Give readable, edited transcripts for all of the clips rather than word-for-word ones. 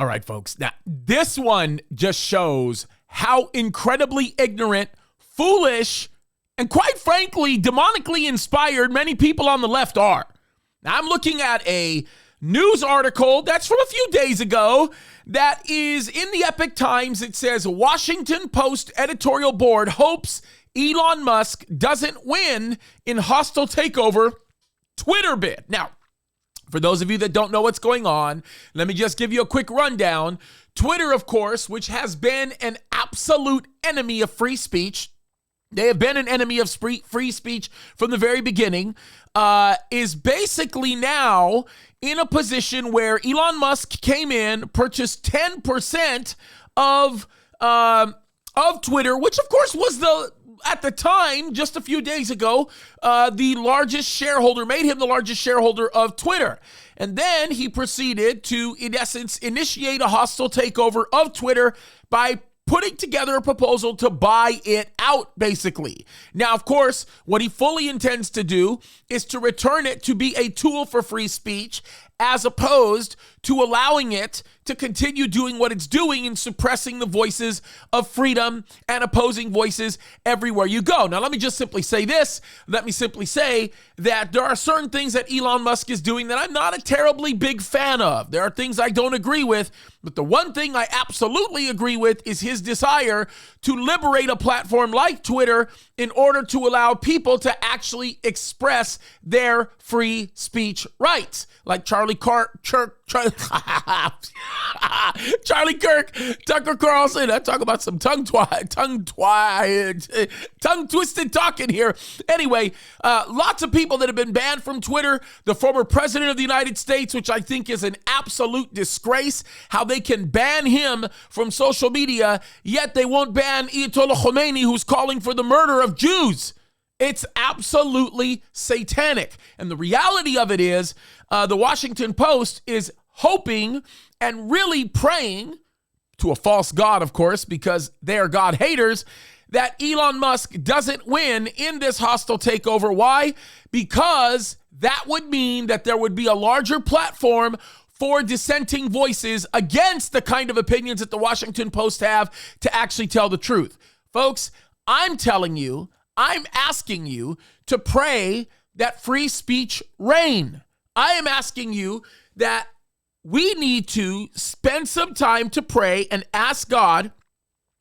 All right, folks. Now, this one just shows how incredibly ignorant, foolish, and quite frankly, demonically inspired many people on the left are. Now, I'm looking at a news article that's from a few days ago that is in the Epic Times. It says, Washington Post editorial board hopes Elon Musk doesn't win in hostile takeover Twitter bid. Now, for those of you that don't know what's going on, let me just give you a quick rundown. Twitter, of course, which has been an absolute enemy of free speech, they have been an enemy of free speech from the very beginning, is basically now in a position where Elon Musk came in, purchased 10% of Twitter, which of course was at the time, just a few days ago, the largest shareholder, made him the largest shareholder of Twitter. And then he proceeded to, in essence, initiate a hostile takeover of Twitter by putting together a proposal to buy it out, basically. Now, of course, what he fully intends to do is to return it to be a tool for free speech, as opposed to allowing it to continue doing what it's doing and suppressing the voices of freedom and opposing voices everywhere you go. Now, let me just simply say this. Let me simply say that there are certain things that Elon Musk is doing that I'm not a terribly big fan of. There are things I don't agree with, but the one thing I absolutely agree with is his desire to liberate a platform like Twitter in order to allow people to actually express their free speech rights. Like Charlie Kirk, Tucker Carlson. I talk about some tongue twisted talking here. Anyway, lots of people that have been banned from Twitter. The former president of the United States, which I think is an absolute disgrace, how they can ban him from social media, yet they won't ban Ayatollah Khomeini, who's calling for the murder of Jews. It's absolutely satanic. And the reality of it is, the Washington Post is hoping and really praying to a false god, of course, because they are God haters, that Elon Musk doesn't win in this hostile takeover. Why? Because that would mean that there would be a larger platform for dissenting voices against the kind of opinions that the Washington Post have to actually tell the truth. Folks, I'm telling you, I'm asking you to pray that free speech reign. I am asking you that we need to spend some time to pray and ask God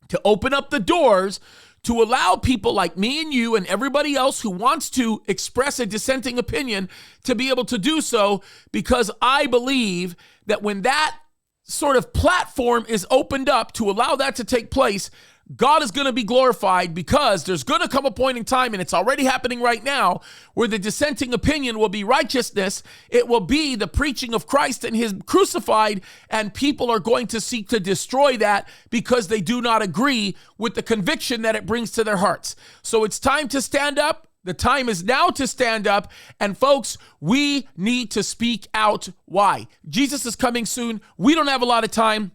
to open up the doors to allow people like me and you and everybody else who wants to express a dissenting opinion to be able to do so, because I believe that when that sort of platform is opened up to allow that to take place, God is going to be glorified, because there's going to come a point in time, and it's already happening right now, where the dissenting opinion will be righteousness. It will be the preaching of Christ and his crucified, and people are going to seek to destroy that because they do not agree with the conviction that it brings to their hearts. So it's time to stand up. The time is now to stand up. And folks, we need to speak out. Why? Jesus is coming soon. We don't have a lot of time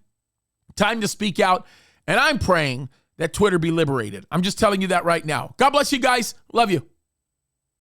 to speak out. And I'm praying that Twitter be liberated. I'm just telling you that right now. God bless you guys. Love you.